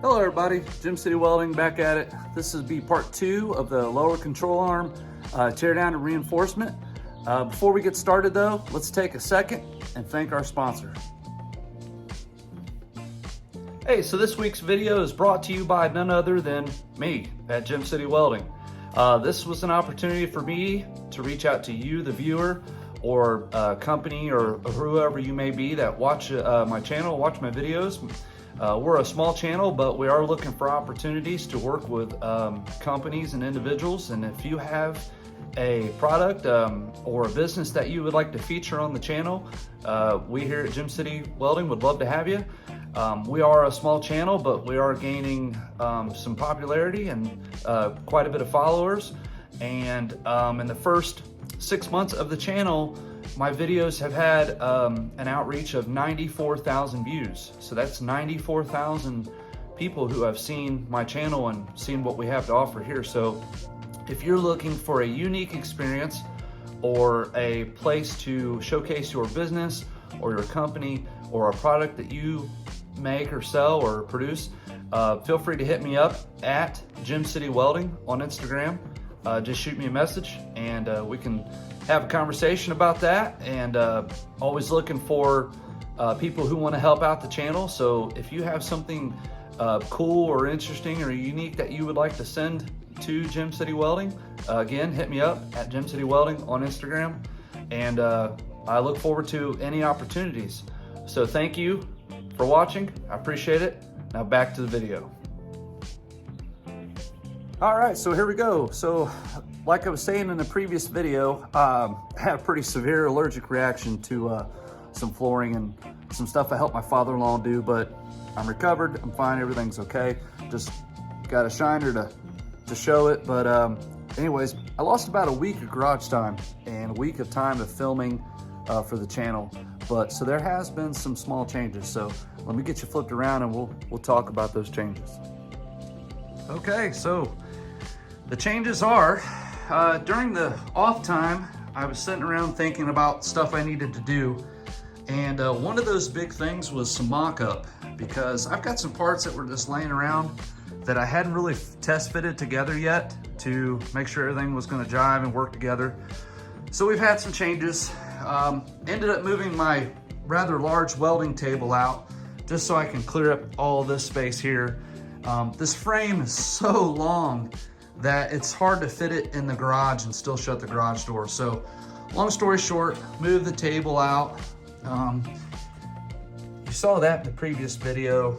Hello everybody, Gym City Welding back at it. This is part 2 of the lower control arm tear down and reinforcement. Before we get started though, let's take a second and thank our sponsor. Hey, so this week's video is brought to you by none other than me at Gym City Welding. This was an opportunity for me to reach out to you, the viewer, or company or whoever you may be that watch my channel, watch my videos. We're a small channel, but we are looking for opportunities to work with companies and individuals. And if you have a product or a business that you would like to feature on the channel, we here at Gym City Welding would love to have you. We are a small channel, but we are gaining some popularity and quite a bit of followers. And in the first 6 months of the channel, my videos have had an outreach of 94,000 views. So that's 94,000 people who have seen my channel and seen what we have to offer here. So if you're looking for a unique experience or a place to showcase your business or your company or a product that you make or sell or produce, feel free to hit me up at Gym City Welding on Instagram. Just shoot me a message and we can have a conversation about that. And always looking for people who want to help out the channel. So if you have something cool or interesting or unique that you would like to send to Gym City Welding, again, hit me up at Gym City Welding on Instagram. And I look forward to any opportunities. So thank you for watching. I appreciate it. Now back to the video. All right, so here we go. So like I was saying in the previous video, I had a pretty severe allergic reaction to some flooring and some stuff I helped my father-in-law do, but I'm recovered, I'm fine, everything's okay. Just got a shiner to show it. But anyways, I lost about a week of garage time and a week of time of filming for the channel. But so there has been some small changes. So let me get you flipped around and we'll talk about those changes. Okay, so the changes are, during the off time, I was sitting around thinking about stuff I needed to do. And one of those big things was some mock-up, because I've got some parts that were just laying around that I hadn't really test fitted together yet to make sure everything was gonna jive and work together. So we've had some changes. Ended up moving my rather large welding table out just so I can clear up all this space here. This frame is so long that it's hard to fit it in the garage and still shut the garage door. So long story short, move the table out. You saw that in the previous video.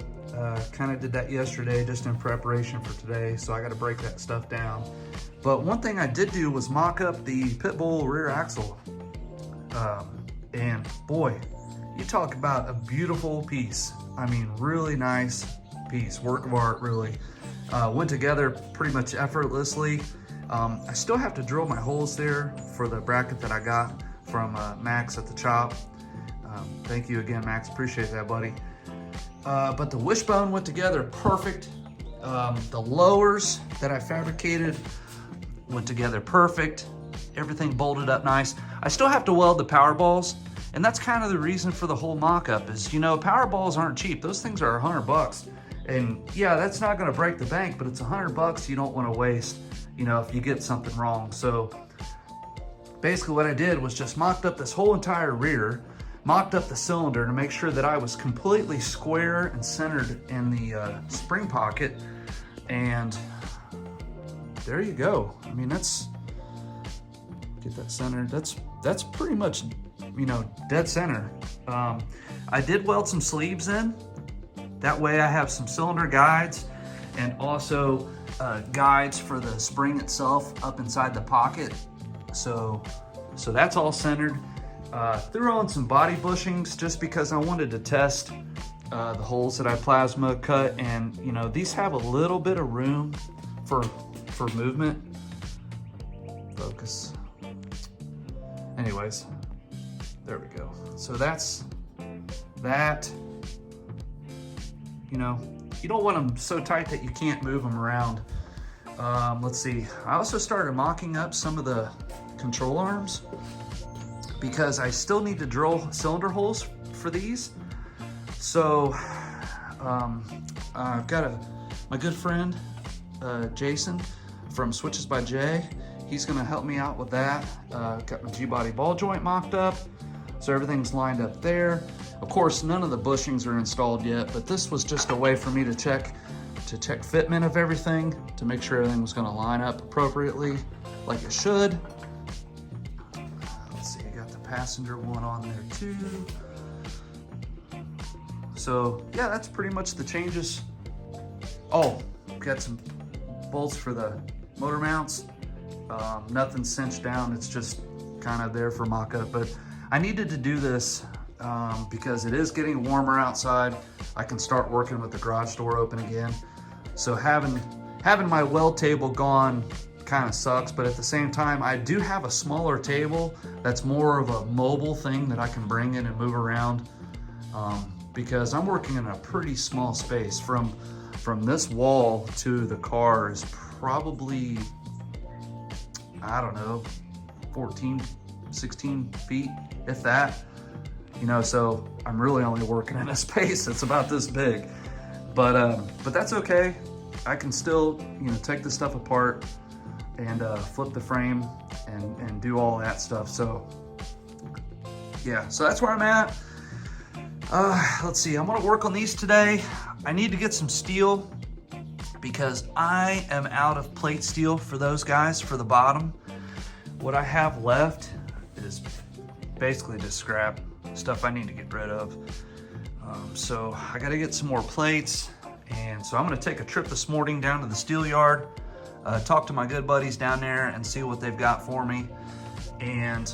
Kind of did that yesterday just in preparation for today. So I got to break that stuff down. But one thing I did do was mock up the pit bull rear axle. And boy, you talk about a beautiful piece. I mean, really nice piece, work of art, really. Went together pretty much effortlessly. I still have to drill my holes there for the bracket that I got from Max at the shop. Thank you again, Max, appreciate that, buddy. But the wishbone went together perfect. The lowers that I fabricated went together perfect. Everything bolted up nice. I still have to weld the power balls, and that's kind of the reason for the whole mock-up is, you know, power balls aren't cheap. Those things are $100. And yeah, that's not gonna break the bank, but it's $100 you don't wanna waste, you know, if you get something wrong. So basically what I did was just mocked up this whole entire rear, mocked up the cylinder to make sure that I was completely square and centered in the spring pocket. And there you go. I mean, get that centered. That's pretty much, you know, dead center. I did weld some sleeves in. That way I have some cylinder guides and also guides for the spring itself up inside the pocket. So that's all centered. Threw on some body bushings just because I wanted to test the holes that I plasma cut, and you know, these have a little bit of room for movement. Focus. Anyways, there we go. So that's that. You know, you don't want them so tight that you can't move them around. Let's see. I also started mocking up some of the control arms because I still need to drill cylinder holes for these. So I've got my good friend, Jason from Switches by Jay. He's gonna help me out with that. Got my G-body ball joint mocked up, so everything's lined up there. Of course, none of the bushings are installed yet, but this was just a way for me to check fitment of everything, to make sure everything was gonna line up appropriately like it should. Let's see, I got the passenger one on there too. So yeah, that's pretty much the changes. Oh, got some bolts for the motor mounts. Nothing cinched down, it's just kind of there for mock-up, but I needed to do this because it is getting warmer outside. I can start working with the garage door open again. So having my weld table gone kind of sucks, but at the same time, I do have a smaller table that's more of a mobile thing that I can bring in and move around, because I'm working in a pretty small space. From this wall to the car is probably, I don't know, 14, 16 feet, if that, you know, so I'm really only working in a space that's about this big, but that's okay. I can still, you know, take this stuff apart and flip the frame and do all that stuff. So yeah, so that's where I'm at. Let's see, I'm gonna work on these today. I need to get some steel because I am out of plate steel for those guys for the bottom. What I have left is basically just scrap stuff I need to get rid of. So I gotta get some more plates. And so I'm gonna take a trip this morning down to the steel yard, talk to my good buddies down there and see what they've got for me. And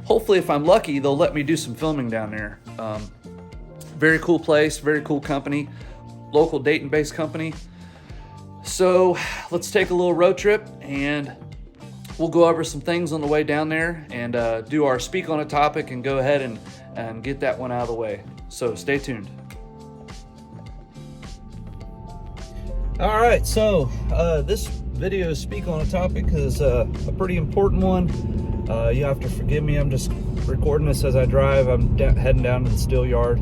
hopefully if I'm lucky, they'll let me do some filming down there. Very cool place, very cool company, local Dayton-based company. So let's take a little road trip and we'll go over some things on the way down there and do our speak on a topic and go ahead and get that one out of the way. So stay tuned. All right, so this video speak on a topic is a pretty important one. You have to forgive me, I'm just recording this as I drive. I'm heading down to the steel yard.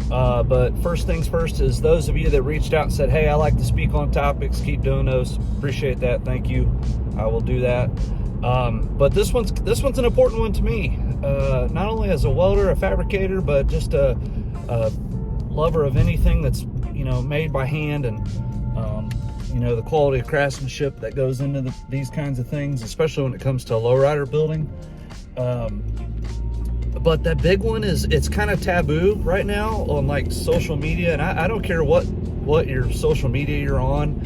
But first things first is those of you that reached out and said, hey, I like to speak on topics, keep doing those. Appreciate that, thank you. I will do that. But this one's an important one to me. Not only as a welder, a fabricator, but just a lover of anything that's, you know, made by hand, and you know, the quality of craftsmanship that goes into these kinds of things, especially when it comes to a lowrider building. But that big one is, it's kind of taboo right now on like social media, and I don't care what your social media you're on,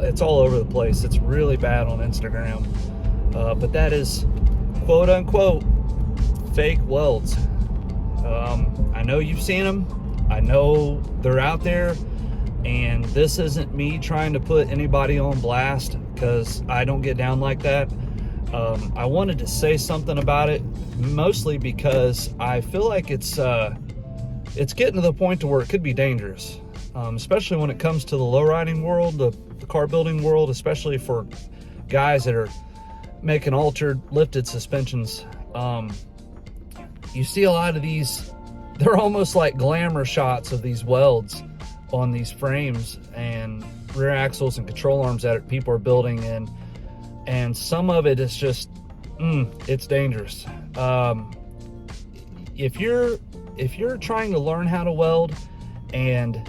it's all over the place. It's really bad on Instagram. But that is quote unquote fake welds. I know you've seen them. I know they're out there, and this isn't me trying to put anybody on blast, because I don't get down like that. I wanted to say something about it, mostly because I feel like it's getting to the point to where it could be dangerous, especially when it comes to the lowriding world, the car building world, especially for guys that are making altered lifted suspensions. You see a lot of these, they're almost like glamour shots of these welds on these frames and rear axles and control arms that people are building in, and some of it is just it's dangerous. If you're trying to learn how to weld, and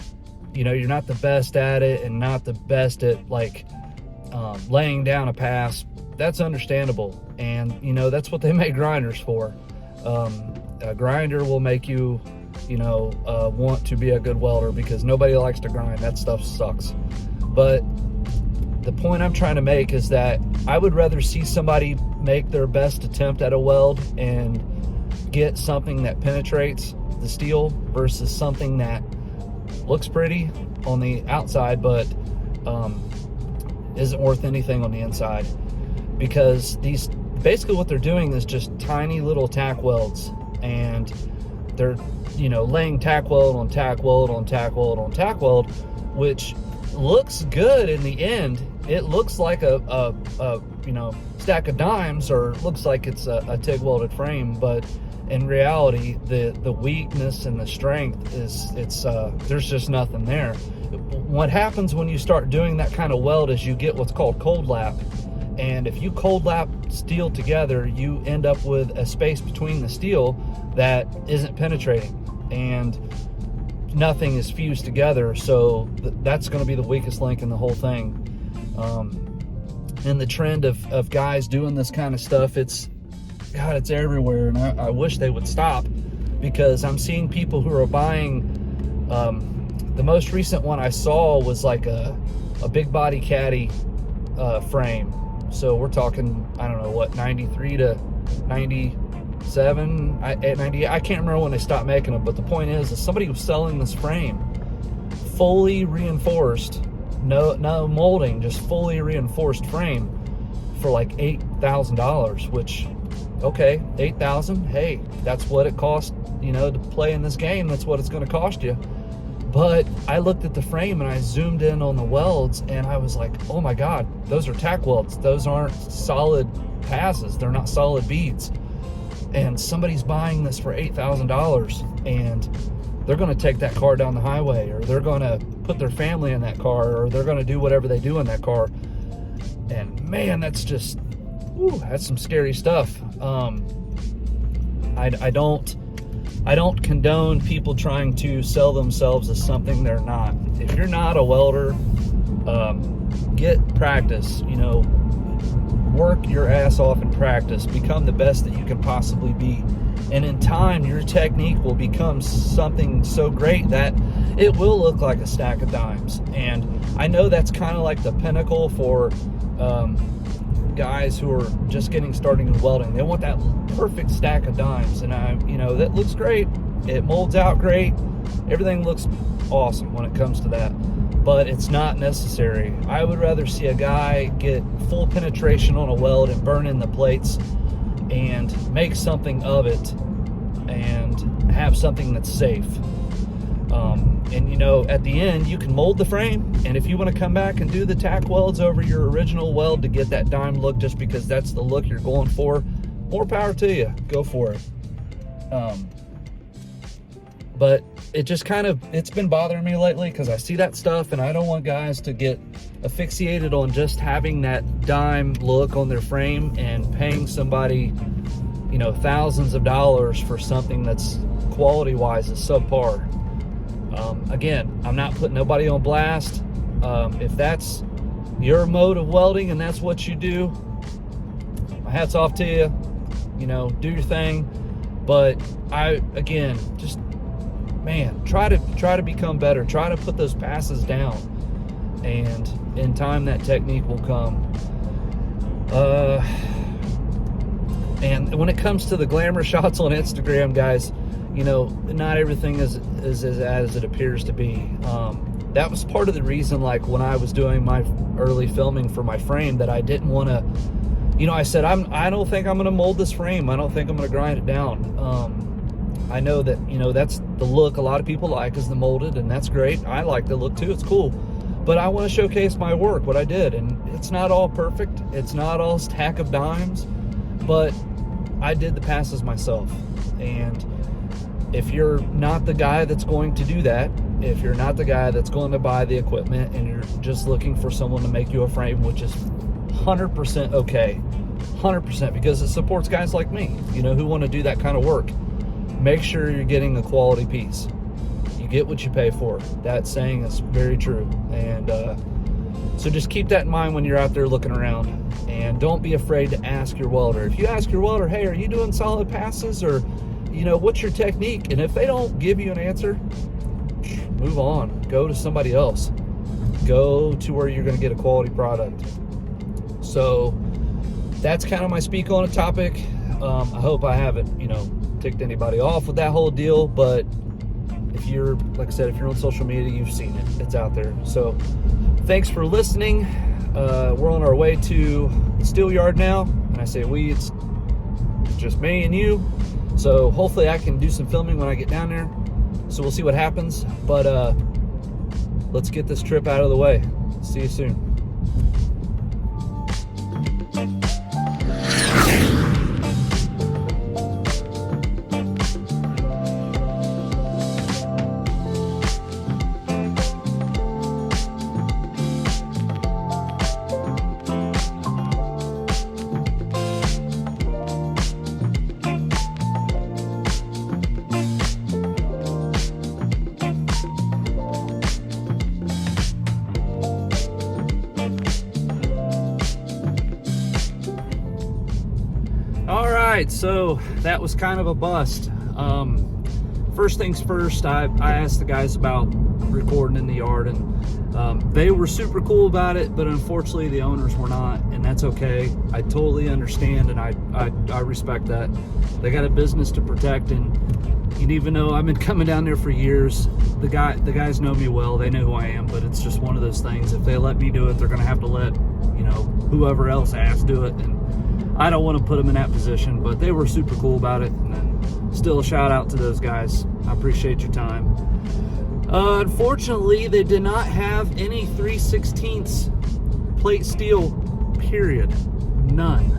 you know you're not the best at it and not the best at like laying down a pass, that's understandable, and you know that's what they make grinders for. A grinder will make you, you know, want to be a good welder, because nobody likes to grind. That stuff sucks. But the point I'm trying to make is that I would rather see somebody make their best attempt at a weld and get something that penetrates the steel versus something that looks pretty on the outside but isn't worth anything on the inside. Because these, basically what they're doing is just tiny little tack welds, and they're, you know, laying tack weld on tack weld on tack weld on tack weld, which looks good in the end. It looks like a you know, stack of dimes, or looks like it's a TIG welded frame, but in reality, the weakness and the strength is, there's just nothing there. What happens when you start doing that kind of weld is you get what's called cold lap. And if you cold lap steel together, you end up with a space between the steel that isn't penetrating, and nothing is fused together. So that's going to be the weakest link in the whole thing. And the trend of guys doing this kind of stuff, it's everywhere. And I wish they would stop, because I'm seeing people who are buying, the most recent one I saw was like a big body caddy frame. So we're talking, I don't know what, 93 to 97, 90. I can't remember when they stopped making them, but the point is somebody was selling this frame fully reinforced, no molding, just fully reinforced frame for like $8,000, which, okay, $8,000, hey, that's what it costs, to play in this game. That's what it's going to cost you. But I looked at the frame and I zoomed in on the welds, and I was like, oh my God, those are tack welds. Those aren't solid passes. They're not solid beads. And somebody's buying this for $8,000, and they're going to take that car down the highway, or they're going to put their family in that car, or they're going to do whatever they do in that car. And man, that's just, that's some scary stuff. I don't condone people trying to sell themselves as something they're not. If you're not a welder, get practice, work your ass off in practice, become the best that you can possibly be. And in time, your technique will become something so great that it will look like a stack of dimes. And I know that's kind of like the pinnacle for guys who are just getting started in welding. They want that perfect stack of dimes, and that looks great. It molds out great. Everything looks awesome when it comes to that, but it's not necessary. I would rather see a guy get full penetration on a weld and burn in the plates and make something of it and have something that's safe. And at the end, you can mold the frame, and if you want to come back and do the tack welds over your original weld to get that dime look, just because that's the look you're going for, more power to you. Go for it. But it just it's been bothering me lately, because I see that stuff, and I don't want guys to get asphyxiated on just having that dime look on their frame and paying somebody, thousands of dollars for something that's quality-wise is subpar. Again, I'm not putting nobody on blast. If that's your mode of welding and that's what you do, my hat's off to you. Do your thing. But try to become better. Try to put those passes down, and in time that technique will come. And when it comes to the glamour shots on Instagram, guys, not everything is as it appears to be. That was part of the reason, like when I was doing my early filming for my frame, that I didn't want to, I said, I don't think I'm going to mold this frame. I don't think I'm going to grind it down. I know that, that's the look a lot of people like, is the molded, and that's great. I like the look too. It's cool. But I want to showcase my work, what I did. And it's not all perfect. It's not all stack of dimes, but I did the passes myself. And if you're not the guy that's going to do that, if you're not the guy that's going to buy the equipment, and you're just looking for someone to make you a frame, which is 100% okay, 100%, because it supports guys like me, who want to do that kind of work, make sure you're getting a quality piece. You get what you pay for. That saying is very true. And so just keep that in mind when you're out there looking around, and don't be afraid to ask your welder. If you ask your welder, hey, are you doing solid passes, or what's your technique? And if they don't give you an answer, move on. Go to somebody else. Go to where you're going to get a quality product. So that's kind of my speak on a topic. I hope I haven't, ticked anybody off with that whole deal. But if you're, like I said, if you're on social media, you've seen it. It's out there. So thanks for listening. We're on our way to the steel yard now. And I say we, it's just me and you. So hopefully I can do some filming when I get down there. So we'll see what happens. But let's get this trip out of the way. See you soon. right, so that was kind of a bust. First things first, I asked the guys about recording in the yard, and they were super cool about it, but unfortunately the owners were not, and that's okay. I totally understand, and I respect that. They got a business to protect, and even though I've been coming down there for years, the guys know me well, they know who I am, but it's just one of those things. If they let me do it, they're gonna have to let, you know, whoever else has to do it, and I don't want to put them in that position, but they were super cool about it. And still a shout out to those guys. I appreciate your time. Unfortunately, they did not have any 3/16 plate steel, period. None.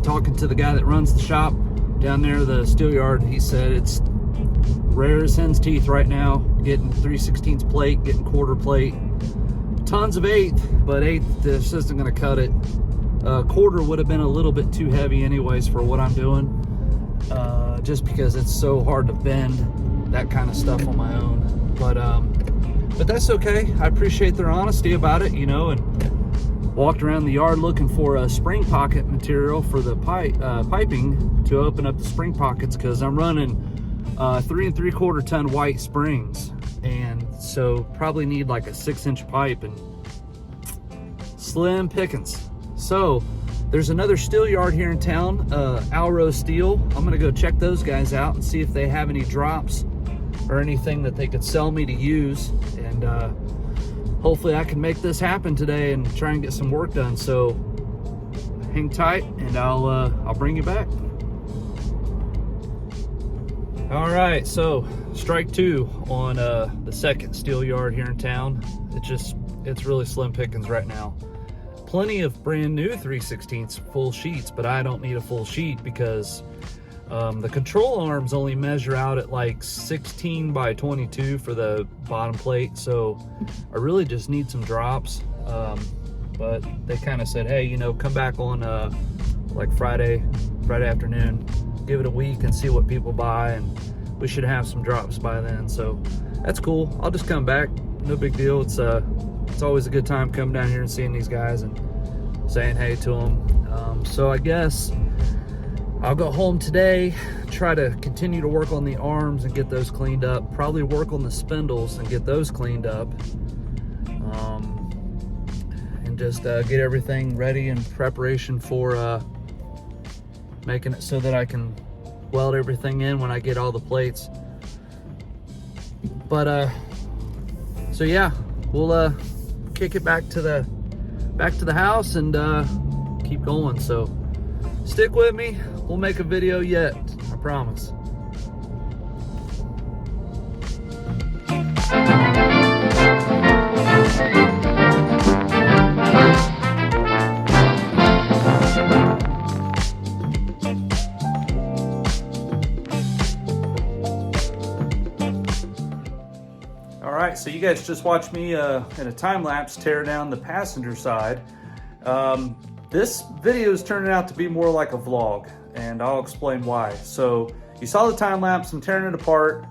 Talking to the guy that runs the shop down there, the steel yard, he said it's rare as hen's teeth right now, getting 3/16 plate, getting quarter plate. Tons of 1/8, but 1/8 just isn't going to cut it. Quarter would have been a little bit too heavy anyways for what I'm doing, just because it's so hard to bend that kind of stuff on my own. But that's okay. I appreciate their honesty about it, you know, and walked around the yard looking for a spring pocket material for the piping to open up the spring pockets, because I'm running 3 3/4 ton white springs, and so probably need like a 6-inch pipe, and slim pickings. So there's another steel yard here in town, Alro Steel. I'm gonna go check those guys out and see if they have any drops or anything that they could sell me to use, and hopefully I can make this happen today and try and get some work done. So hang tight, and I'll bring you back. All right, so strike 2 on the second steel yard here in town. It's really slim pickings right now. Plenty of brand new 3/16 full sheets, but I don't need a full sheet because the control arms only measure out at like 16 by 22 for the bottom plate, so I really just need some drops. But they kind of said, hey, you know, come back on like Friday afternoon, give it a week and see what people buy, and we should have some drops by then. So that's cool. I'll just come back, no big deal. It's always a good time coming down here and seeing these guys and saying hey to them. So I guess I'll go home today, try to continue to work on the arms and get those cleaned up, probably work on the spindles and get those cleaned up, and just get everything ready in preparation for making it so that I can weld everything in when I get all the plates. But so yeah, we'll kick it back to the house and keep going. So stick with me, we'll make a video yet, I promise. Alright, so you guys just watched me in a time lapse tear down the passenger side. This video is turning out to be more like a vlog, and I'll explain why. So you saw the time lapse, I'm tearing it apart.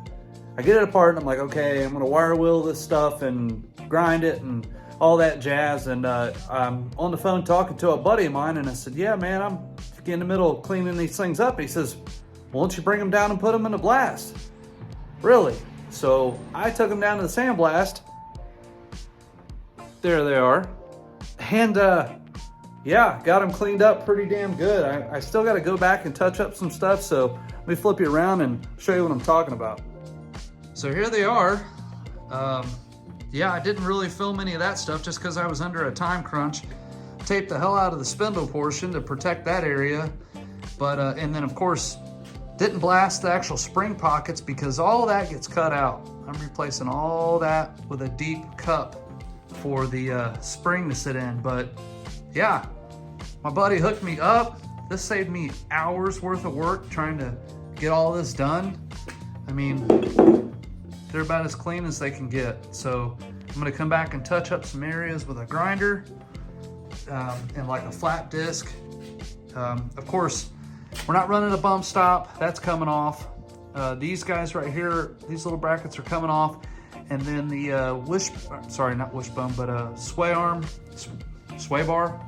I get it apart and I'm like, okay, I'm gonna wire wheel this stuff and grind it and all that jazz. And I'm on the phone talking to a buddy of mine, and I said, yeah man, I'm in the middle of cleaning these things up. He says, well, why don't you bring them down and put them in a blast? Really? So I took them down to the sandblast. There they are. And yeah, got them cleaned up pretty damn good. I still got to go back and touch up some stuff, so let me flip you around and show you what I'm talking about. So here they are. Yeah, I didn't really film any of that stuff just because I was under a time crunch. Taped the hell out of the spindle portion to protect that area. But, and then of course, didn't blast the actual spring pockets because all of that gets cut out. I'm replacing all that with a deep cup for the spring to sit in. But yeah, my buddy hooked me up. This saved me hours worth of work trying to get all this done. I mean, they're about as clean as they can get. So I'm gonna come back and touch up some areas with a grinder and like a flat disc. Of course, we're not running a bump stop, that's coming off. These guys right here, these little brackets are coming off. And then the sway bar,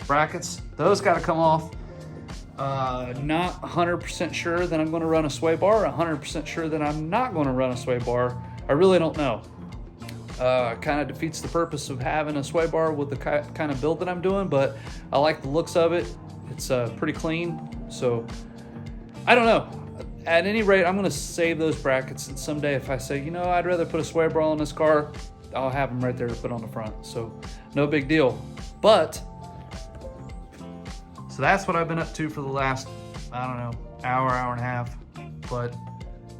brackets, those gotta come off. Not 100% sure that I'm going to run a sway bar, 100% sure that I'm not going to run a sway bar. I really don't know. Kind of defeats the purpose of having a sway bar with the kind of build that I'm doing, but I like the looks of it. It's pretty clean, so I don't know. At any rate, I'm going to save those brackets, and someday if I say, you know, I'd rather put a sway bar on this car, I'll have them right there to put on the front, so no big deal. But so that's what I've been up to for the last, I don't know, hour and a half. But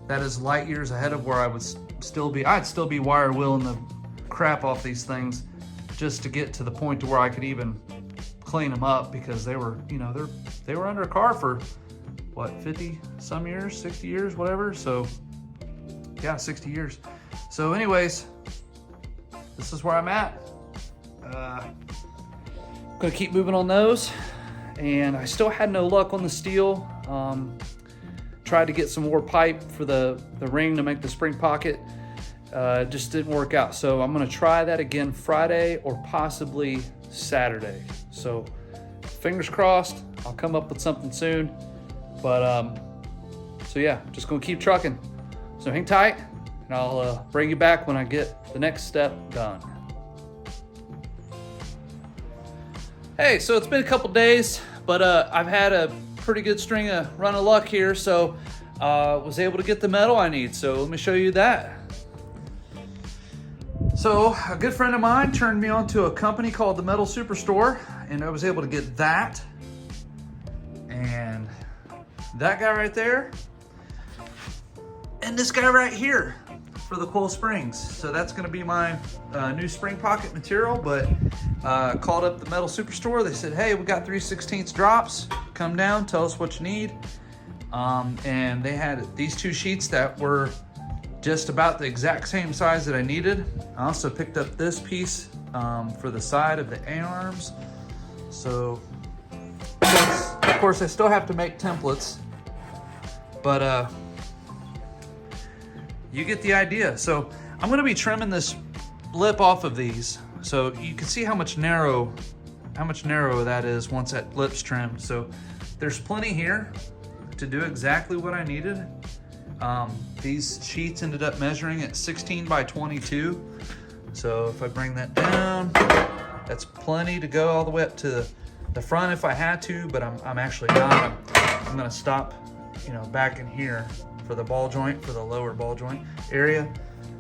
that is light years ahead of where I would still be. I'd still be wire wheeling the crap off these things just to get to the point to where I could even clean them up, because they were, you know, they were under a car for what, 50 some years, 60 years, whatever. So yeah, 60 years. So anyways, this is where I'm at. Gonna keep moving on those. And I still had no luck on the steel. Tried to get some more pipe for the ring to make the spring pocket. Just didn't work out. So I'm gonna try that again Friday or possibly Saturday. So fingers crossed, I'll come up with something soon. But so yeah, just gonna keep trucking. So hang tight, and I'll bring you back when I get the next step done. Hey, so it's been a couple days, but I've had a pretty good run of luck here, so was able to get the metal I need. So let me show you that. So a good friend of mine turned me on to a company called the Metal Superstore, and I was able to get that and that guy right there and this guy right here for the coil springs. So that's going to be my new spring pocket material. But called up the Metal Superstore. They said, hey, we got 3/16 drops. Come down, tell us what you need. And they had these two sheets that were just about the exact same size that I needed. I also picked up this piece for the side of the A-arms. So of course I still have to make templates, but you get the idea. So I'm gonna be trimming this lip off of these, so you can see how much narrow that is once that lip's trimmed. So there's plenty here to do exactly what I needed. These sheets ended up measuring at 16 by 22. So if I bring that down, that's plenty to go all the way up to the front if I had to, but I'm actually not. I'm gonna stop, you know, back in here for the ball joint, for the lower ball joint area.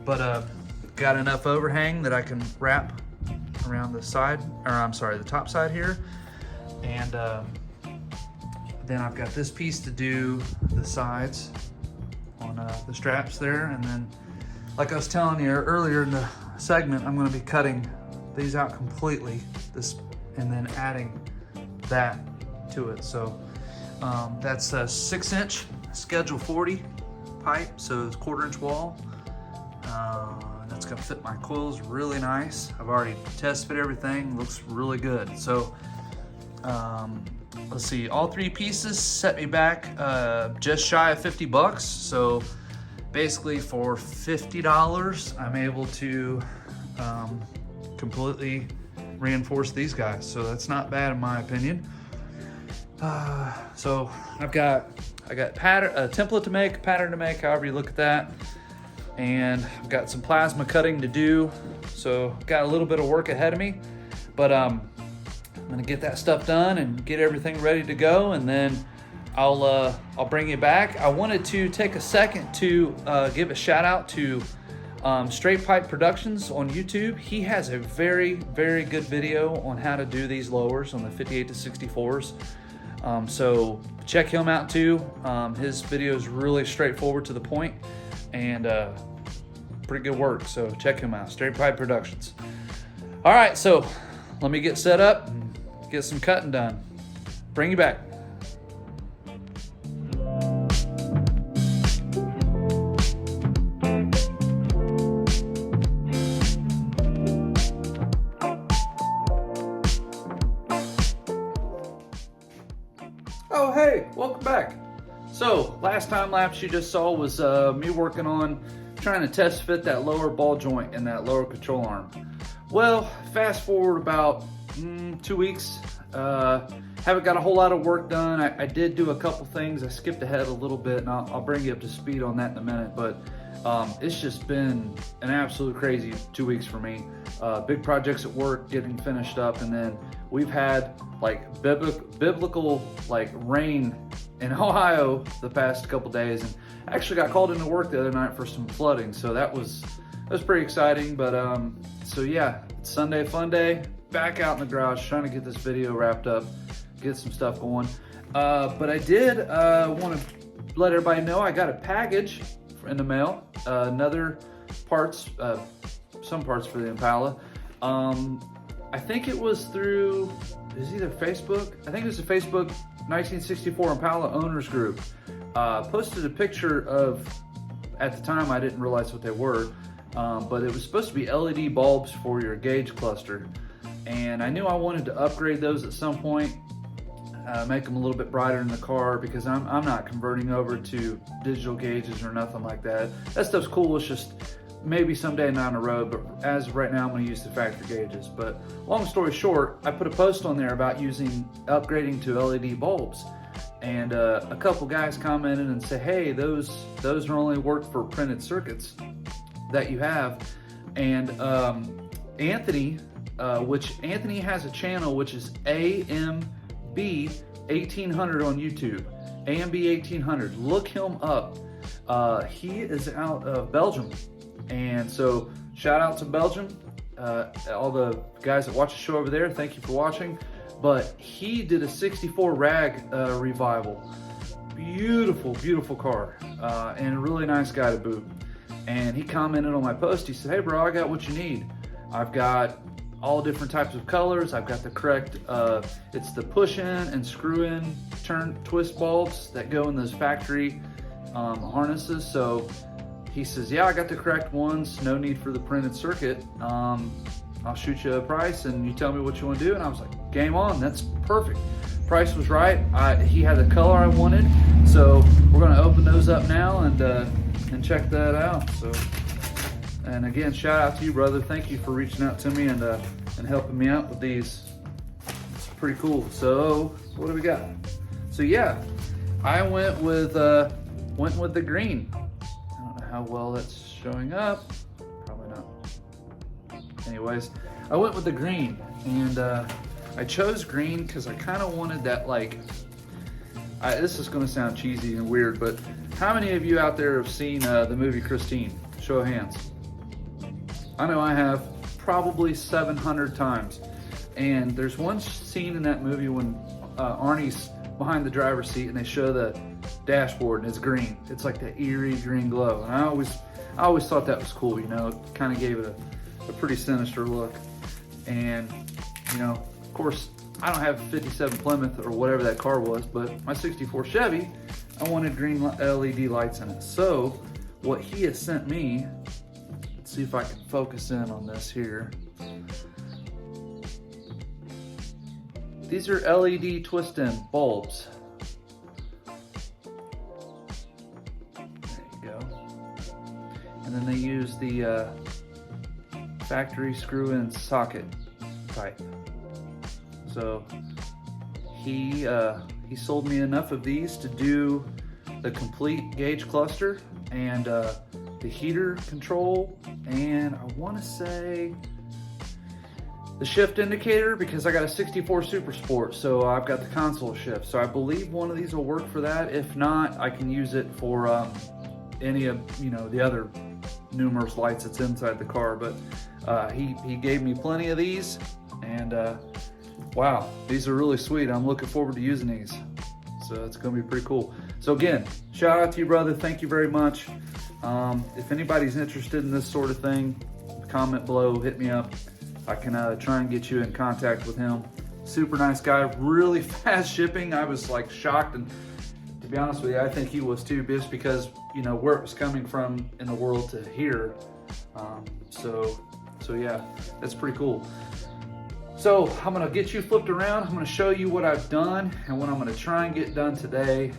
But got enough overhang that I can wrap around the side, or I'm sorry, the top side here. And then I've got this piece to do the sides on the straps there. And then, like I was telling you earlier in the segment, I'm gonna be cutting these out completely, and then adding that to it. So that's a 6-inch Schedule 40 pipe, so it's 1/4-inch wall. That's gonna fit my coils really nice. I've already test fit everything, looks really good. So let's see, all 3 pieces set me back just shy of 50 bucks. So basically for $50, I'm able to completely reinforce these guys. So that's not bad in my opinion. So I got a template to make, a pattern to make, however you look at that. And I've got some plasma cutting to do. So got a little bit of work ahead of me, but I'm gonna get that stuff done and get everything ready to go. And then I'll bring you back. I wanted to take a second to give a shout out to Straight Pipe Productions on YouTube. He has a very, very good video on how to do these lowers on the 58 to 64s. So check him out too. His video is really straightforward to the point and pretty good work. So check him out, Straight Pipe Productions. All right, so let me get set up and get some cutting done. Bring you back. Oh, hey, welcome back. So last time lapse you just saw was me working on trying to test fit that lower ball joint and that lower control arm. Well, fast forward about 2 weeks, haven't got a whole lot of work done. I did do a couple things. I skipped ahead a little bit, and I'll bring you up to speed on that in a minute. But it's just been an absolute crazy 2 weeks for me. Big projects at work getting finished up, and then we've had like biblical like rain in Ohio the past couple days, and I actually got called into work the other night for some flooding, so that was pretty exciting. But so yeah, it's Sunday fun day, back out in the garage trying to get this video wrapped up, get some stuff going. But I did want to let everybody know I got a package in the mail, another parts, some parts for the Impala. I think it was through, it was either Facebook, I think it was the Facebook 1964 Impala Owners Group. Posted a picture of, at the time I didn't realize what they were, but it was supposed to be LED bulbs for your gauge cluster. And I knew I wanted to upgrade those at some point, make them a little bit brighter in the car, because I'm not converting over to digital gauges or nothing like that. That stuff's cool, it's just maybe someday down the road, but as of right now I'm going to use the factory gauges. But long story short, I put a post on there about upgrading to LED bulbs, and a couple guys commented and said, hey, those are only work for printed circuits that you have. And Anthony, which Anthony has a channel which is AMB 1800 on YouTube, AMB 1800, look him up. He is out of Belgium, and so shout out to Belgium, all the guys that watch the show over there, thank you for watching. But he did a 64 rag revival, beautiful car, and a really nice guy to boot. And he commented on my post, he said, hey bro, I got what you need. I've got all different types of colors, I've got the correct, it's the push in and screw in twist bulbs that go in those factory harnesses. So he says, yeah, I got the correct ones, no need for the printed circuit. I'll shoot you a price and you tell me what you want to do. And I was like, game on, that's perfect. Price was right. He had the color I wanted. So we're gonna open those up now and check that out. So, and again, shout out to you, brother. Thank you for reaching out to me and helping me out with these. It's pretty cool. So what do we got? So yeah, I went with the green. I don't know how well that's showing up. Probably not. Anyways, I went with the green, and I chose green because I kind of wanted that, like, this is going to sound cheesy and weird, but how many of you out there have seen the movie Christine? Show of hands. I know I have, probably 700 times. And there's one scene in that movie when Arnie's behind the driver's seat and they show the dashboard and it's green. It's like the eerie green glow. And I always thought that was cool, you know, it kind of gave it a pretty sinister look. And, you know, of course, I don't have a 57 Plymouth or whatever that car was, but my 64 Chevy, I wanted green LED lights in it. So what he has sent me, let's see if I can focus in on this here. These are LED twist-in bulbs. There you go. And then they use the factory screw-in socket type. So he sold me enough of these to do the complete gauge cluster and the heater control, and I want to say the shift indicator, because I got a 64 Super Sport, so I've got the console shift. So I believe one of these will work for that. If not, I can use it for any of, you know, the other numerous lights that's inside the car. But he gave me plenty of these, and wow, these are really sweet. I'm looking forward to using these. So it's gonna be pretty cool. So again, shout out to you, brother. Thank you very much. If anybody's interested in this sort of thing, comment below, hit me up. I can try and get you in contact with him. Super nice guy, really fast shipping. I was like shocked, and to be honest with you, I think he was too, just because, you know, where it was coming from in the world to here. So yeah, that's pretty cool. So I'm gonna get you flipped around. I'm gonna show you what I've done and what I'm gonna try and get done today.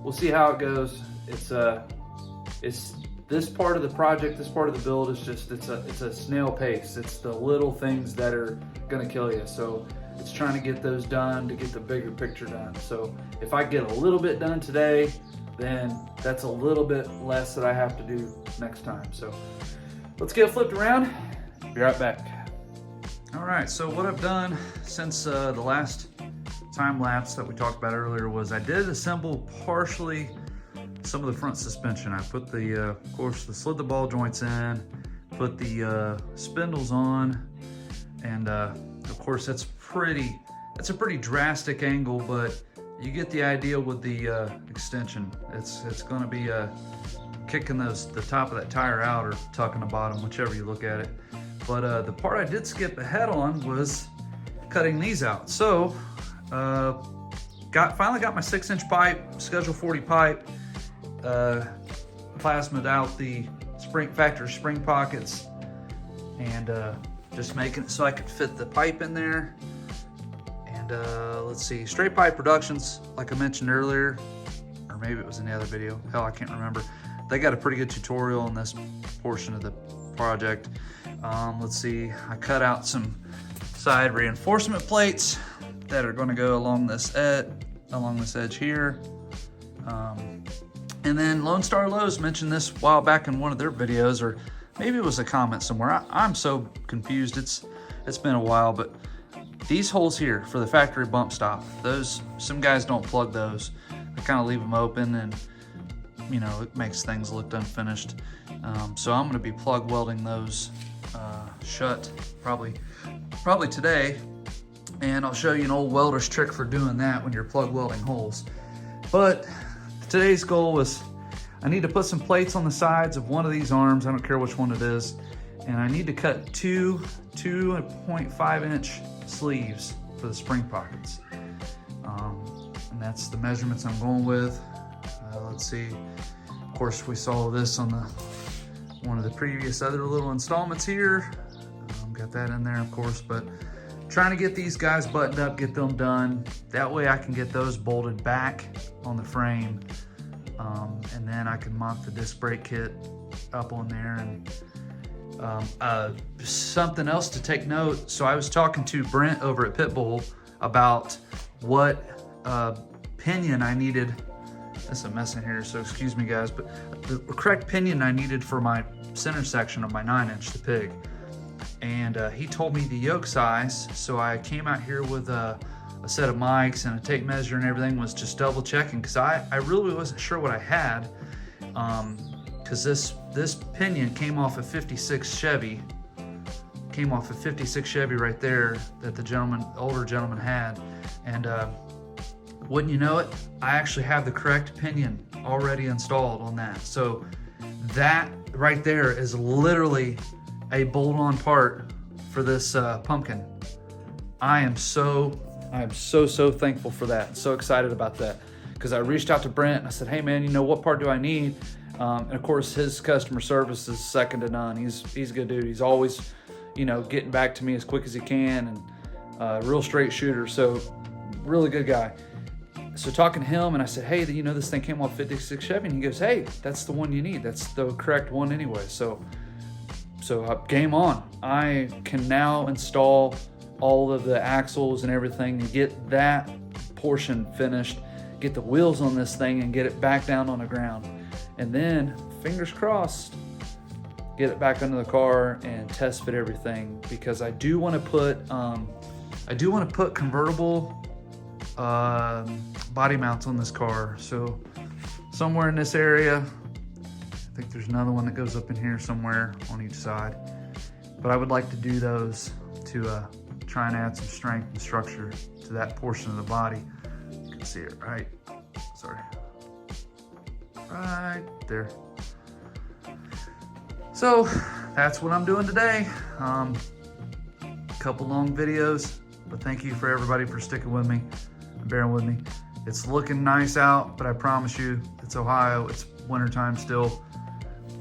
We'll see how it goes. It's this part of the project, this part of the build is just, it's a snail pace. It's the little things that are gonna kill you. So It's trying to get those done to get the bigger picture done. So if I get a little bit done today, then that's a little bit less that I have to do next time. So let's get it flipped around. Be right back. All right, so what I've done since the last time lapse that we talked about earlier was I did assemble partially some of the front suspension. I put the, of course, slid the ball joints in, put the spindles on, and of course that's a pretty drastic angle, but you get the idea with the extension. It's going to be kicking the top of that tire out or tucking the bottom, whichever you look at it. But the part I did skip ahead on was cutting these out. So finally got my 6-inch pipe, Schedule 40 pipe, plasmaed out the factory spring pockets, and just making it so I could fit the pipe in there. And let's see, Straight Pipe Productions, like I mentioned earlier, or maybe it was in the other video, hell, I can't remember. They got a pretty good tutorial on this portion of the project. Let's see, I cut out some side reinforcement plates that are going to go along this edge here. And then Lone Star Lowe's mentioned this a while back in one of their videos, or maybe it was a comment somewhere. I'm so confused. It's been a while, but these holes here for the factory bump stop, some guys don't plug those. They kind of leave them open, and you know, it makes things look unfinished. So I'm going to be plug welding those shut probably today, and I'll show you an old welder's trick for doing that when you're plug welding holes. But today's goal was I need to put some plates on the sides of one of these arms, I don't care which one it is, and I need to cut two 2.5-inch sleeves for the spring pockets. And that's the measurements I'm going with. Let's see, of course we saw this on one of the previous other little installments here. Got that in there, of course, but trying to get these guys buttoned up, get them done. That way I can get those bolted back on the frame, and then I can mount the disc brake kit up on there. And something else to take note, so I was talking to Brent over at Pitbull about what pinion I needed. That's a mess in here, so excuse me guys, but the correct pinion I needed for my center section of my 9-inch, the pig. And he told me the yoke size, so I came out here with a set of mics and a tape measure and everything, was just double checking, because I really wasn't sure what I had, because this pinion came off a 56 Chevy, right there that the older gentleman had. And wouldn't you know it, I actually have the correct pinion already installed on that. So that right there is literally a bolt-on part for this pumpkin. I am so thankful for that. So excited about that, because I reached out to Brent and I said, hey man, you know, what part do I need? And of course his customer service is second to none. He's a good dude. He's always, you know, getting back to me as quick as he can, and real straight shooter. So really good guy. So talking to him, and I said, hey, you know, this thing came off 56 Chevy, and he goes, hey, that's the one you need. That's the correct one anyway. So game on. I can now install all of the axles and everything and get that portion finished, get the wheels on this thing and get it back down on the ground. And then, fingers crossed, get it back under the car and test fit everything, because I do want to put convertible body mounts on this car. So somewhere in this area, I think there's another one that goes up in here somewhere on each side, but I would like to do those to try and add some strength and structure to that portion of the body. You can see it right there. So that's what I'm doing today. Couple long videos, but thank you for everybody for sticking with me and bearing with me. It's looking nice out, but I promise you, it's Ohio, it's wintertime still.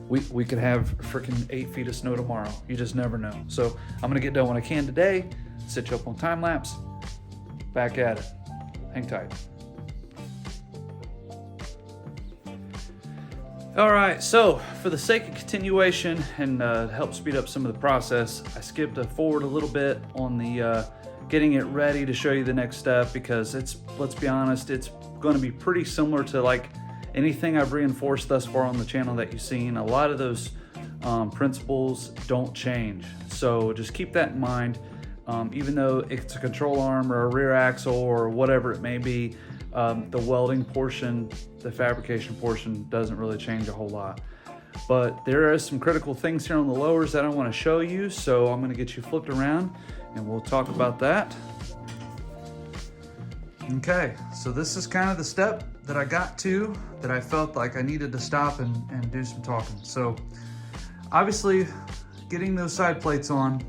We could have freaking 8 feet of snow tomorrow. You just never know. So I'm gonna get done what I can today, set you up on time lapse, back at it. Hang tight. All right, so for the sake of continuation and help speed up some of the process, I skipped forward a little bit on the getting it ready to show you the next step, because let's be honest, it's going to be pretty similar to like anything I've reinforced thus far on the channel that you've seen. A lot of those principles don't change, so just keep that in mind. Even though it's a control arm or a rear axle or whatever it may be, the welding portion, the fabrication portion doesn't really change a whole lot. But there are some critical things here on the lowers that I want to show you, so I'm going to get you flipped around and we'll talk about that. Okay, so this is kind of the step that I got to that I felt like I needed to stop and do some talking. So obviously getting those side plates on,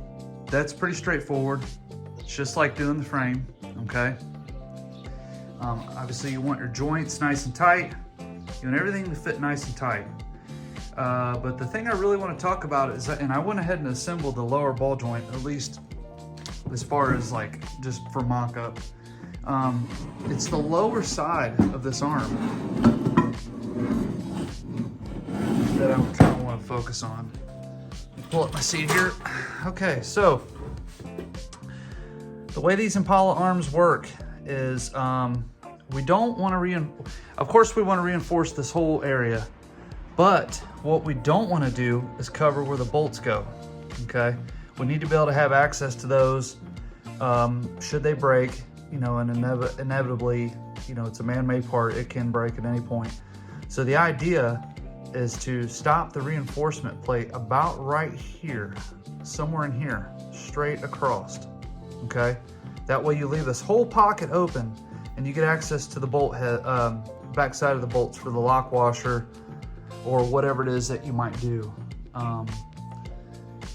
that's pretty straightforward. It's just like doing the frame, okay? Obviously you want your joints nice and tight. You want everything to fit nice and tight. But the thing I really want to talk about is that, and I went ahead and assembled the lower ball joint, at least as far as like just for mock-up. It's the lower side of this arm that I kind of want to focus on. Pull up my seat here. Okay, so the way these Impala arms work is we don't want to of course we want to reinforce this whole area, but what we don't want to do is cover where the bolts go. Okay, we need to be able to have access to those should they break, you know, and inevitably, you know, it's a man-made part, it can break at any point. So the idea is to stop the reinforcement plate about right here, somewhere in here, straight across, okay? That way you leave this whole pocket open and you get access to the bolt head, back side of the bolts for the lock washer or whatever it is that you might do.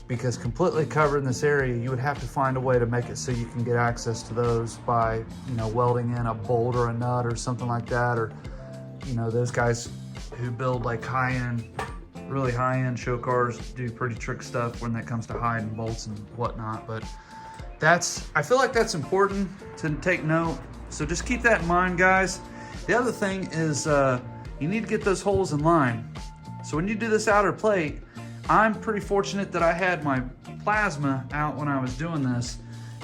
Because completely covering this area, you would have to find a way to make it so you can get access to those by, you know, welding in a bolt or a nut or something like that, or, you know, those guys who build like high-end, really high-end show cars do pretty trick stuff when it comes to hiding bolts and whatnot. But I feel like that's important to take note. So just keep that in mind, guys. The other thing is you need to get those holes in line. So when you do this outer plate, I'm pretty fortunate that I had my plasma out when I was doing this,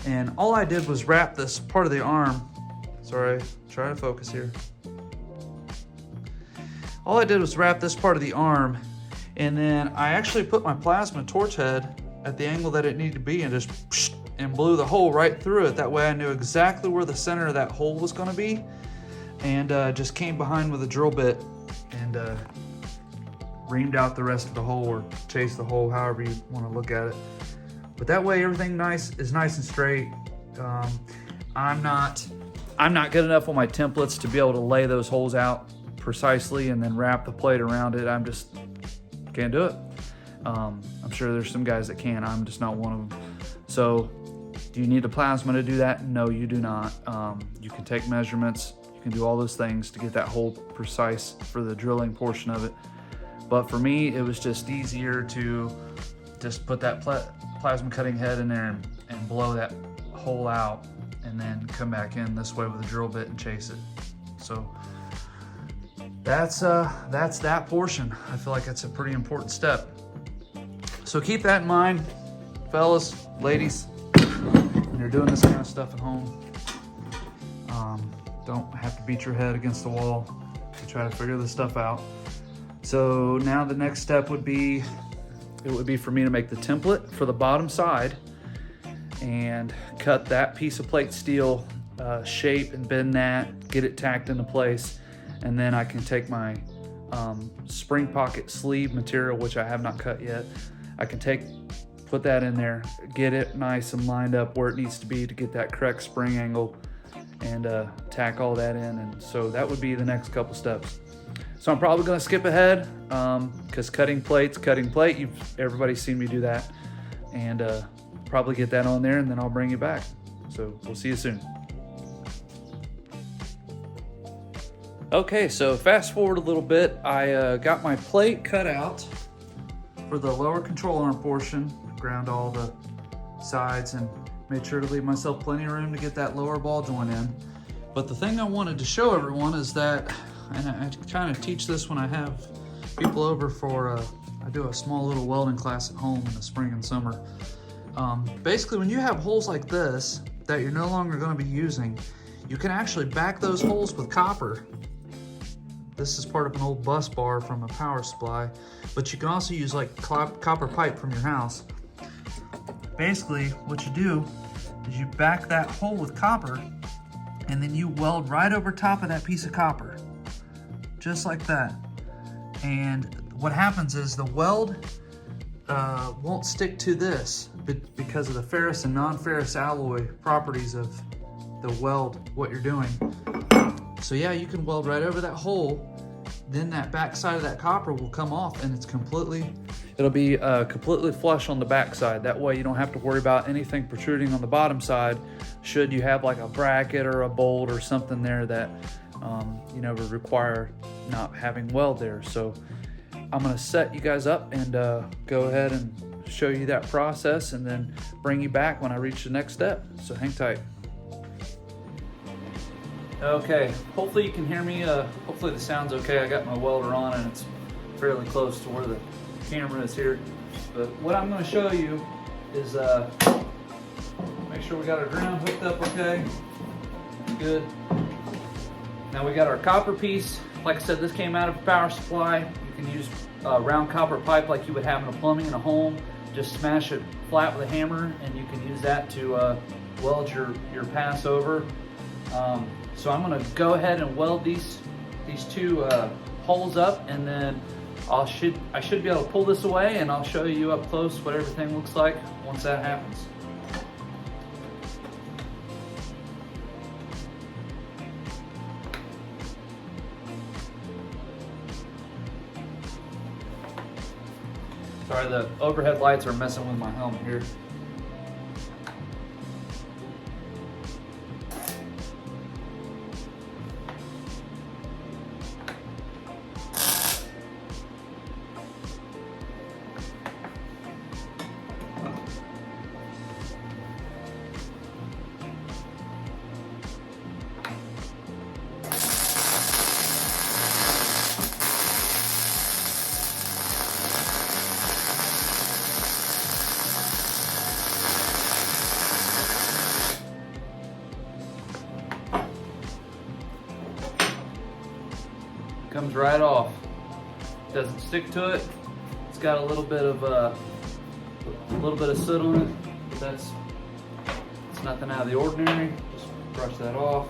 and all I did was wrap this part of the arm. Sorry, try to focus here. All I did was wrap this part of the arm, and then I actually put my plasma torch head at the angle that it needed to be and just and blew the hole right through it. That way I knew exactly where the center of that hole was going to be, and just came behind with a drill bit and reamed out the rest of the hole, or chased the hole, however you want to look at it. But that way everything is nice and straight. I'm not good enough on my templates to be able to lay those holes out precisely and then wrap the plate around it. I'm just can't do it. I'm sure there's some guys that can. I'm just not one of them. So do you need a plasma to do that? No, you do not. You can take measurements, you can do all those things to get that hole precise for the drilling portion of it. But for me, it was just easier to just put that plasma cutting head in there and blow that hole out, and then come back in this way with a drill bit and chase it. So that's that portion. I feel like that's a pretty important step. So keep that in mind, fellas, ladies, when you're doing this kind of stuff at home. Don't have to beat your head against the wall to try to figure this stuff out. So now the next step would be, it would be for me to make the template for the bottom side and cut that piece of plate steel, shape and bend that, get it tacked into place. And then I can take my spring pocket sleeve material, which I have not cut yet. I can put that in there, get it nice and lined up where it needs to be to get that correct spring angle, and tack all that in. And so that would be the next couple steps. So I'm probably gonna skip ahead because cutting plate, everybody's seen me do that, and probably get that on there, and then I'll bring you back. So we'll see you soon. Okay, so fast forward a little bit. I got my plate cut out for the lower control arm portion, ground all the sides and made sure to leave myself plenty of room to get that lower ball joint in. But the thing I wanted to show everyone is that, and I kind of teach this when I have people over for I do a small little welding class at home in the spring and summer. Basically, when you have holes like this that you're no longer going to be using, you can actually back those holes with copper. This is part of an old bus bar from a power supply, but you can also use like copper pipe from your house. Basically, what you do is you back that hole with copper, and then you weld right over top of that piece of copper, just like that. And what happens is the weld won't stick to this because of the ferrous and non-ferrous alloy properties of the weld, what you're doing. So yeah, you can weld right over that hole, then that back side of that copper will come off, and it'll be completely flush on the back side. That way you don't have to worry about anything protruding on the bottom side should you have like a bracket or a bolt or something there that would require not having weld there. So I'm gonna set you guys up and go ahead and show you that process, and then bring you back when I reach the next step. So hang tight. Okay, hopefully you can hear me. Hopefully the sound's okay. I got my welder on and it's fairly close to where the camera is here. But what I'm gonna show you is make sure we got our ground hooked up okay. Good. Now we got our copper piece. Like I said, this came out of a power supply. You can use round copper pipe like you would have in a plumbing in a home. Just smash it flat with a hammer, and you can use that to weld your pass over. So I'm gonna go ahead and weld these two holes up, and then I should be able to pull this away, and I'll show you up close what everything looks like once that happens. Sorry, the overhead lights are messing with my helmet here. Comes right off. Doesn't stick to it. It's got a little bit of soot on it, but it's nothing out of the ordinary. Just brush that off.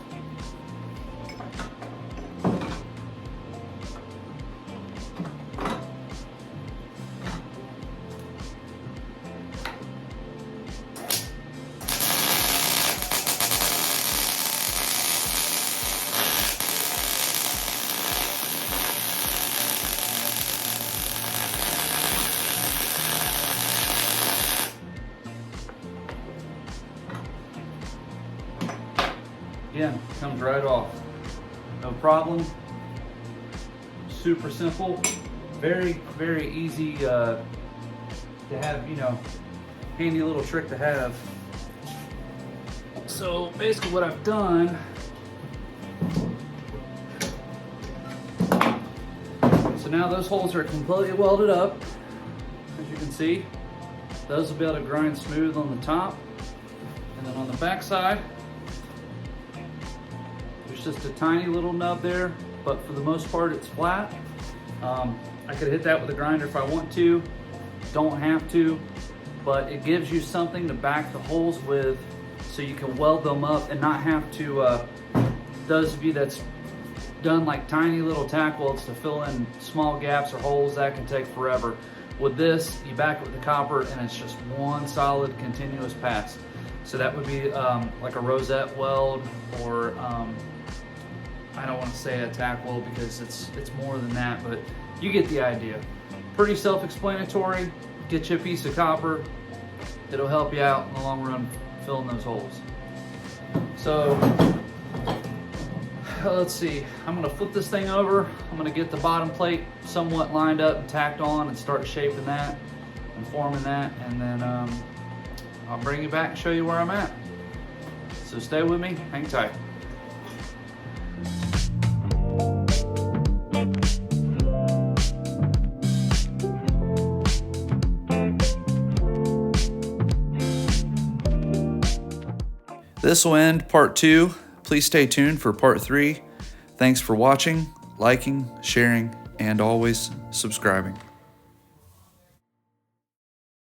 Again, comes right off. No problem. Super simple. Very, very easy to have, handy little trick to have. So basically what I've done, so now those holes are completely welded up. As you can see, those will be able to grind smooth on the top. And then on the back side, just a tiny little nub there, but for the most part it's flat. I could hit that with a grinder if I want to, don't have to, but it gives you something to back the holes with so you can weld them up and not have to, those of you that's done like tiny little tack welds to fill in small gaps or holes, that can take forever. With this, you back it with the copper and it's just one solid continuous pass. So that would be like a rosette weld, or I don't want to say a tack weld because it's more than that, but you get the idea. Pretty self-explanatory. Get you a piece of copper. It'll help you out in the long run filling those holes. So let's see. I'm going to flip this thing over. I'm going to get the bottom plate somewhat lined up and tacked on and start shaping that and forming that, and then I'll bring you back and show you where I'm at. So stay with me. Hang tight. This will end part 2. Please stay tuned for part 3. Thanks for watching, liking, sharing, and always subscribing.